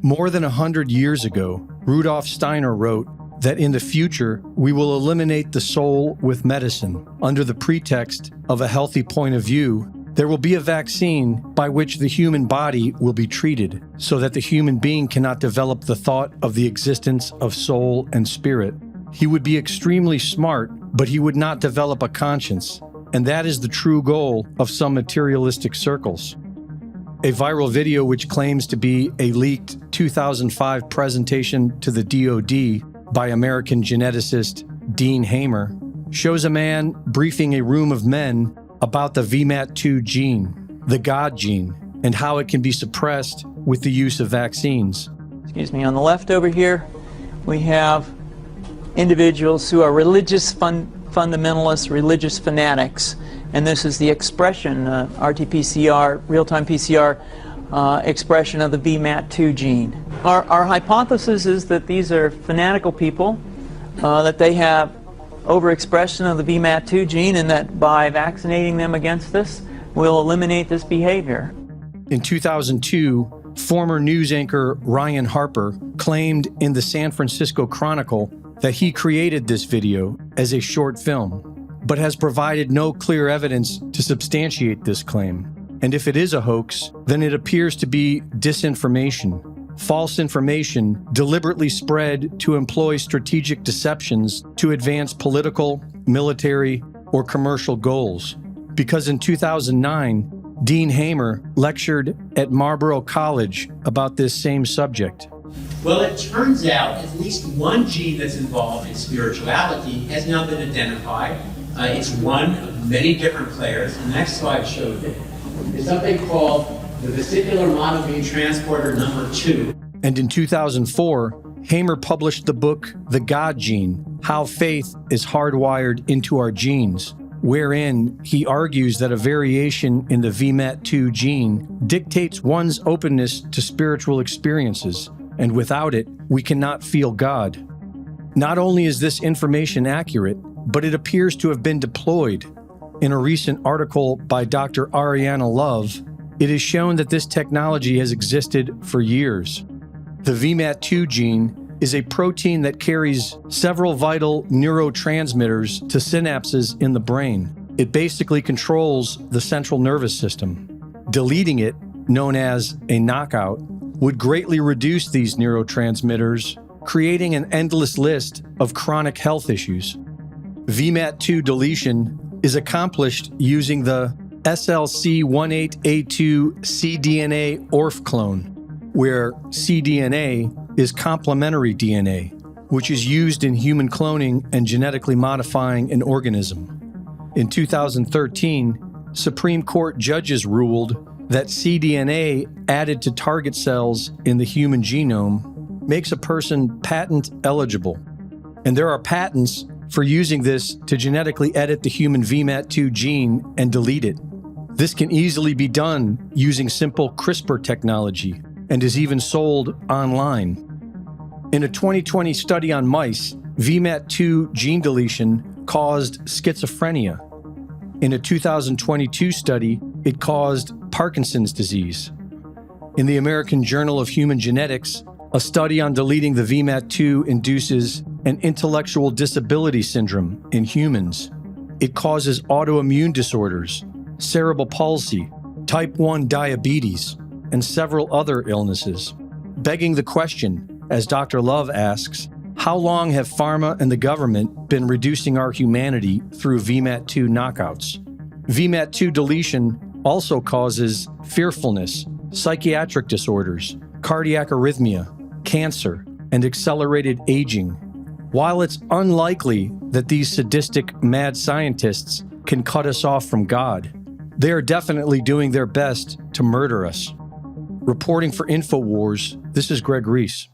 More than 100 years ago, Rudolf Steiner wrote that in the future, we will eliminate the soul with medicine. Under the pretext of a healthy point of view, there will be a vaccine by which the human body will be treated so that the human being cannot develop the thought of the existence of soul and spirit. He would be extremely smart, but he would not develop a conscience, and that is the true goal of some materialistic circles. A viral video which claims to be a leaked 2005 presentation to the DoD by American geneticist Dean Hamer shows a man briefing a room of men about the VMAT2 gene, the God gene, and how it can be suppressed with the use of vaccines. Excuse me, on the left over here, we have individuals who are religious fundamentalists, religious fanatics, and this is the expression, RT-PCR, real-time PCR expression of the VMAT2 gene. Our hypothesis is that these are fanatical people, that they have overexpression of the VMAT2 gene, and that by vaccinating them against this, we'll eliminate this behavior. In 2002, former news anchor Ryan Harper claimed in the San Francisco Chronicle that he created this video as a short film, but has provided no clear evidence to substantiate this claim. And if it is a hoax, then it appears to be disinformation. False information deliberately spread to employ strategic deceptions to advance political, military, or commercial goals. Because in 2009, Dean Hamer lectured at Marlborough College about this same subject. Well, it turns out at least one gene that's involved in spirituality has now been identified. It's one of many different players. The next slide shows it. It's something called the vesicular monoamine transporter number 2. And in 2004, Hamer published the book The God Gene: How Faith is Hardwired into Our Genes, wherein he argues that a variation in the VMAT2 gene dictates one's openness to spiritual experiences, and without it, we cannot feel God. Not only is this information accurate, but it appears to have been deployed. In a recent article by Dr. Ariana Love, it is shown that this technology has existed for years. The VMAT2 gene is a protein that carries several vital neurotransmitters to synapses in the brain. It basically controls the central nervous system. Deleting it, known as a knockout, would greatly reduce these neurotransmitters, creating an endless list of chronic health issues. VMAT2 deletion is accomplished using the SLC18A2 cDNA ORF clone, where cDNA is complementary DNA, which is used in human cloning and genetically modifying an organism. In 2013, Supreme Court judges ruled that cDNA added to target cells in the human genome makes a person patent eligible. And there are patents for using this to genetically edit the human VMAT2 gene and delete it. This can easily be done using simple CRISPR technology and is even sold online. In a 2020 study on mice, VMAT2 gene deletion caused schizophrenia. In a 2022 study, it caused Parkinson's disease. In the American Journal of Human Genetics, a study on deleting the VMAT2 induces an intellectual disability syndrome in humans. It causes autoimmune disorders, cerebral palsy, type 1 diabetes, and several other illnesses. Begging the question, as Dr. Love asks, how long have pharma and the government been reducing our humanity through VMAT2 knockouts? VMAT2 deletion also causes fearfulness, psychiatric disorders, cardiac arrhythmia, cancer, and accelerated aging. While it's unlikely that these sadistic mad scientists can cut us off from God, they are definitely doing their best to murder us. Reporting for InfoWars, this is Greg Reese.